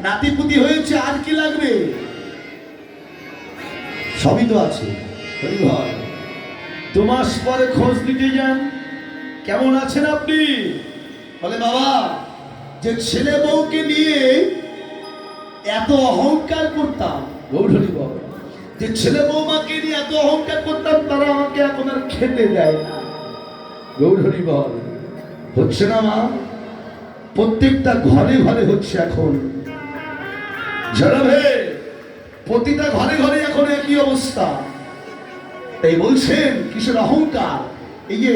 নাতিপুতি হয়েছে, আর কি লাগবে? সবই তো আছে। 2 মাস পরে খোঁজ দিতে যান, কেমন আছেন আপনি? বলে বাবা, যে ছেলে বউকে নিয়ে এত অহংকার করতাম, গৌরী বল, যে ছেলে বৌমাকে নিয়ে এত অহংকার করতাম, তারা আমাকে এখন আর খেতে দেয় না। গৌরী বল, হচ্ছে না মা? প্রত্যেকটা ঘরে ঘরে হচ্ছে এখন। জানাবে প্রতিটা ঘরে ঘরে এখন একই অবস্থা। এই বলছেন কিসের অহংকার? এই যে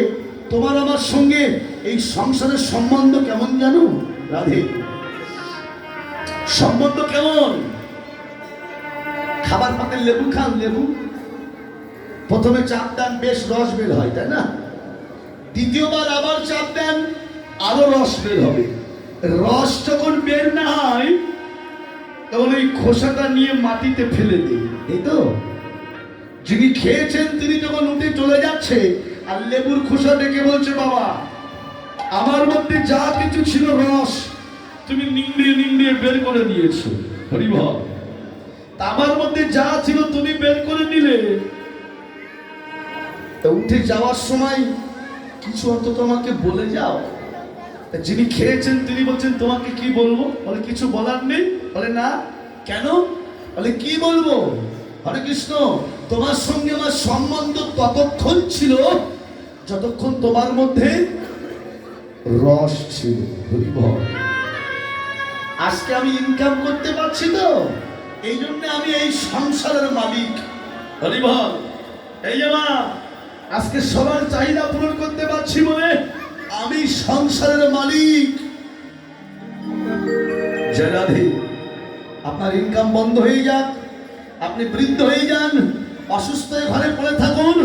তোমার আমার সঙ্গে এই সংসারের সম্বন্ধ কেমন জানো রাধে? সম্বন্ধ কেমন? খাবার পাতে লেবু খান, লেবু প্রথমে চাপ দেন, বেশ রস বের হয়, তাই না? দ্বিতীয়বার আবার চাপ দেন, আরো রস বের হবে। রস যখন বের না হয় তখন এই খোসাটা নিয়ে মাটিতে ফেলে দিই, এই তো। যিনি খেয়েছেন তিনি যখন উঠে চলে যাচ্ছে, আর লেবুর খোসা ডেকে বলছে, বাবা আমার মধ্যে যা কিছু ছিল রস তুমি নিংড়িয়ে নিংড়িয়ে বের করে দিয়েছো, হরিবল। আমার মধ্যে যা ছিল তুমি বের করে দিলে, উঠে যাওয়ার সময় কিছু অন্তত আমাকে বলে যাও। যিনি খেয়েছেন তিনি বলছেন, তোমাকে কি বলবো? বলে কিছু বলার নেই। বলে না, কেন? বলে কি বলবো? হরে কৃষ্ণ, তোমার সঙ্গে আমার সম্বন্ধ ততক্ষণ ছিল যতক্ষণ তোমার মধ্যে রস ছিল। হরিবল। আজকে আমি ইনকাম করতে পারছি তো, এই জন্য আমি এই সংসারের মালিক। হরিবল। এই যে মা, আজকে সবার চাহিদা পূরণ করতে পারছি বলে আমি সংসারের মালিক। জয় রাধে। আপনার ইনকাম বন্ধ হয়ে যাক, আপনি বৃদ্ধ হয়ে যান, অসুস্থ হয়ে ঘরে পড়ে থাকুন,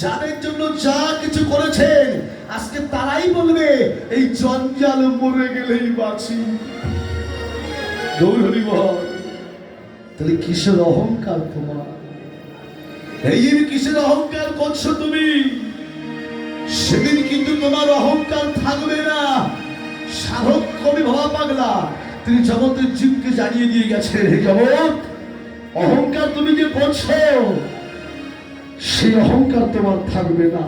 যাদের জন্য যা কিছু করেছেন আজকে তারাই বলবে এই জঞ্জাল মরে গেলেই বাঁচি। গৌরী বল, তাহলে কিসের অহংকার তোমার? এই কিসের অহংকার করছো তুমি? সেদিন কিন্তু তোমার অহংকার থাকবে না। সাধক কবি ভবা পাগলা তিনি জগতের জীবকে জানিয়ে দিয়ে গেছেন, হে জগৎ, অহংকার তুমি যে করছো সেই অহংকার তোমার থাকবে না।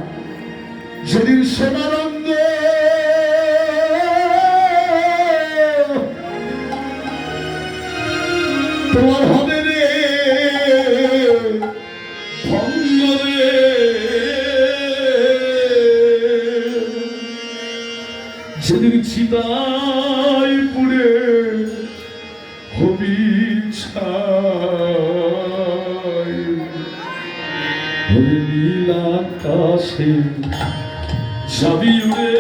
যেদিন সোনারঙ্গ তোমার হবে রে ভঙ্গ রে, যেদিন চিতায় পুড়ে হবি ছাই, নীল আকাশে যাবি উড়ে,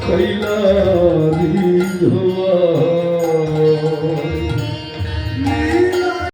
কৈলাসী ধোয়া